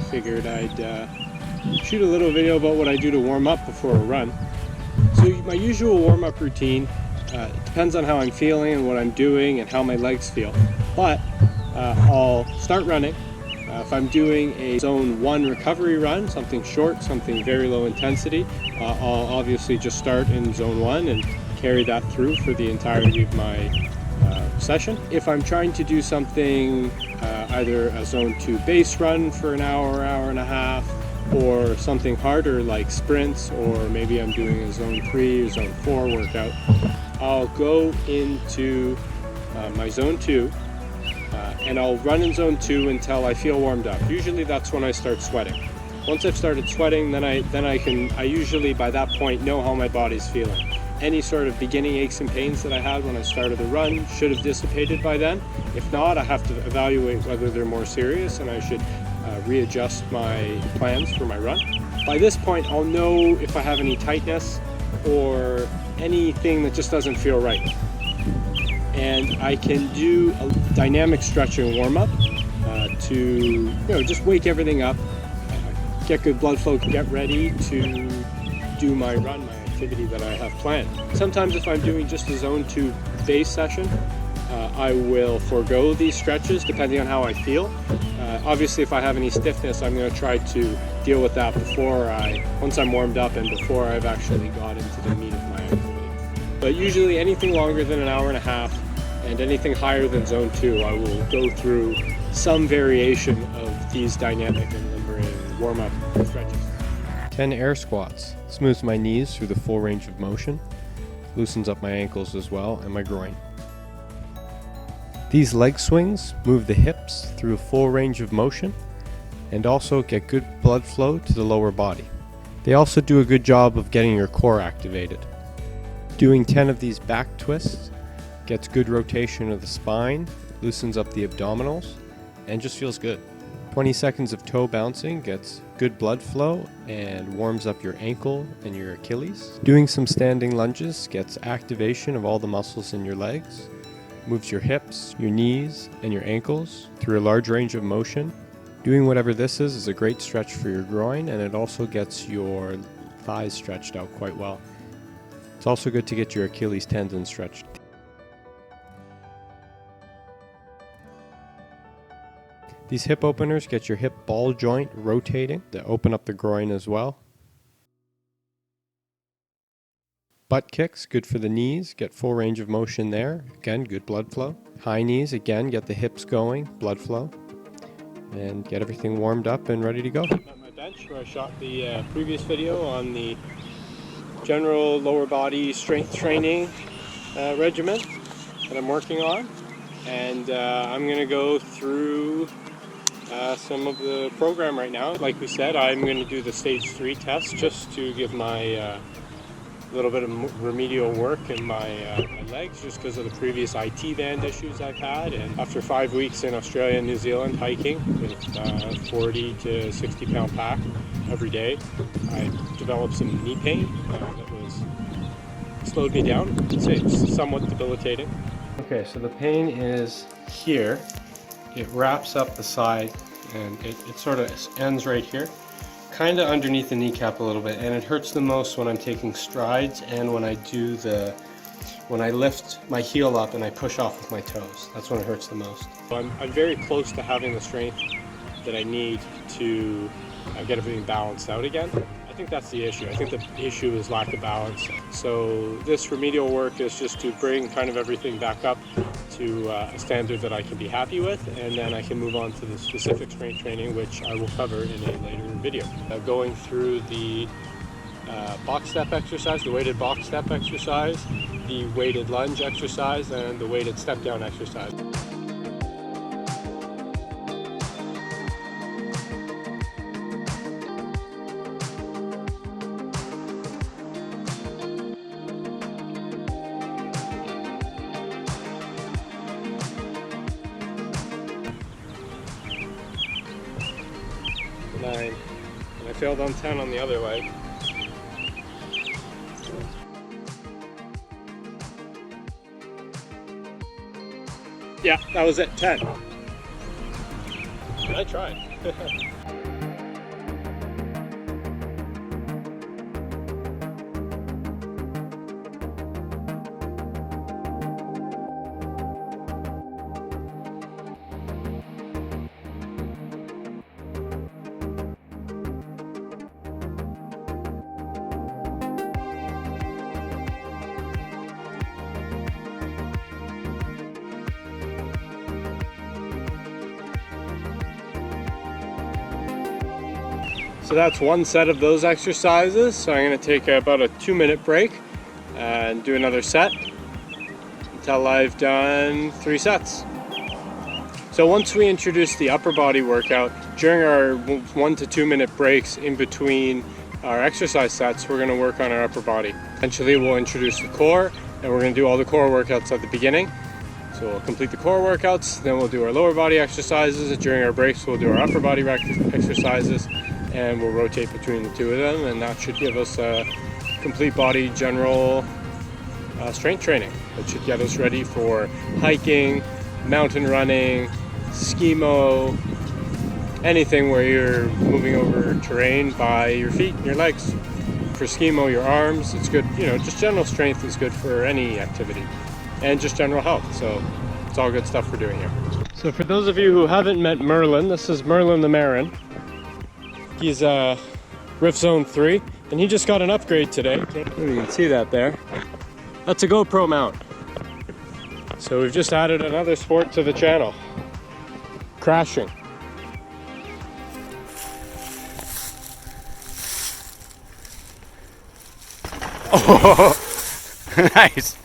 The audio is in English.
figured I'd shoot a little video about what I do to warm up before a run. So my usual warm-up routine depends on how I'm feeling and what I'm doing and how my legs feel. But I'll start running. If I'm doing a zone 1 recovery run, something short, something very low intensity, I'll obviously just start in zone 1 and carry that through for the entirety of my session. If I'm trying to do something, either a zone 2 base run for an hour, hour and a half, or something harder like sprints, or maybe I'm doing a zone 3 or zone 4 workout, I'll go into my zone 2 and I'll run in zone 2 until I feel warmed up. Usually that's when I start sweating. Once I've started sweating, then I usually by that point know how my body's feeling. Any sort of beginning aches and pains that I had when I started the run should have dissipated by then. If not, I have to evaluate whether they're more serious and I should readjust my plans for my run. By this point, I'll know if I have any tightness or anything that just doesn't feel right. And I can do a dynamic stretching warm-up to just wake everything up, get good blood flow, get ready to do my run, my activity that I have planned. Sometimes if I'm doing just a zone 2 base session, I will forego these stretches depending on how I feel. Obviously, if I have any stiffness, I'm going to try to deal with that once I'm warmed up and before I've actually got into the meat of my activity. But usually anything longer than an hour and a half and anything higher than zone 2, I will go through some variation of these dynamic and limbering warm-up stretches. 10 air squats. Smooths my knees through the full range of motion, loosens up my ankles as well and my groin. These leg swings move the hips through a full range of motion and also get good blood flow to the lower body. They also do a good job of getting your core activated. Doing 10 of these back twists gets good rotation of the spine, loosens up the abdominals, and just feels good. 20 seconds of toe bouncing gets good blood flow and warms up your ankle and your Achilles. Doing some standing lunges gets activation of all the muscles in your legs, moves your hips, your knees, and your ankles through a large range of motion. Doing whatever this is a great stretch for your groin, and it also gets your thighs stretched out quite well. It's also good to get your Achilles tendon stretched. These hip openers get your hip ball joint rotating to open up the groin as well. Butt kicks, good for the knees, get full range of motion there. Again, good blood flow. High knees, again, get the hips going, blood flow. And get everything warmed up and ready to go. I'm at my bench where I shot the previous video on the general lower body strength training regimen that I'm working on. And I'm going to go through some of the program right now. Like we said, I'm going to do the stage 3 test just to give my little bit of remedial work in my legs, just because of the previous IT band issues I've had. And after 5 weeks in Australia and New Zealand hiking with 40 to 60 pound pack every day, I developed some knee pain that was slowed me down. I'd say it's somewhat debilitating. Okay, so the pain is here. It wraps up the side and it sort of ends right here, kind of underneath the kneecap a little bit, and it hurts the most when I'm taking strides and when I lift my heel up and I push off with my toes. That's when it hurts the most. So I'm very close to having the strength that I need to get everything balanced out again. I think that's the issue. I think the issue is lack of balance. So this remedial work is just to bring kind of everything back up to a standard that I can be happy with, and then I can move on to the specific strength training, which I will cover in a later video. Going through the box step exercise, the weighted box step exercise, the weighted lunge exercise, and the weighted step down exercise. Nine. And I failed on 10 on the other leg. Yeah, that was it, 10. I tried. So that's one set of those exercises. So I'm going to take about a 2-minute break and do another set until I've done 3 sets. So once we introduce the upper body workout, during our 1 to 2 minute breaks in between our exercise sets, we're going to work on our upper body. Eventually we'll introduce the core, and we're going to do all the core workouts at the beginning. So we'll complete the core workouts, then we'll do our lower body exercises. During our breaks we'll do our upper body exercises, and we'll rotate between the two of them, and that should give us a complete body general strength training. That should get us ready for hiking, mountain running, skimo, anything where you're moving over terrain by your feet and your legs. For skimo, your arms, it's good, just general strength is good for any activity, and just general health. So it's all good stuff we're doing here. So for those of you who haven't met Merlin, this is Merlin the Marin. He's Rift Zone 3, and he just got an upgrade today. You can see that there. That's a GoPro mount. So we've just added another sport to the channel. Crashing. Oh, nice.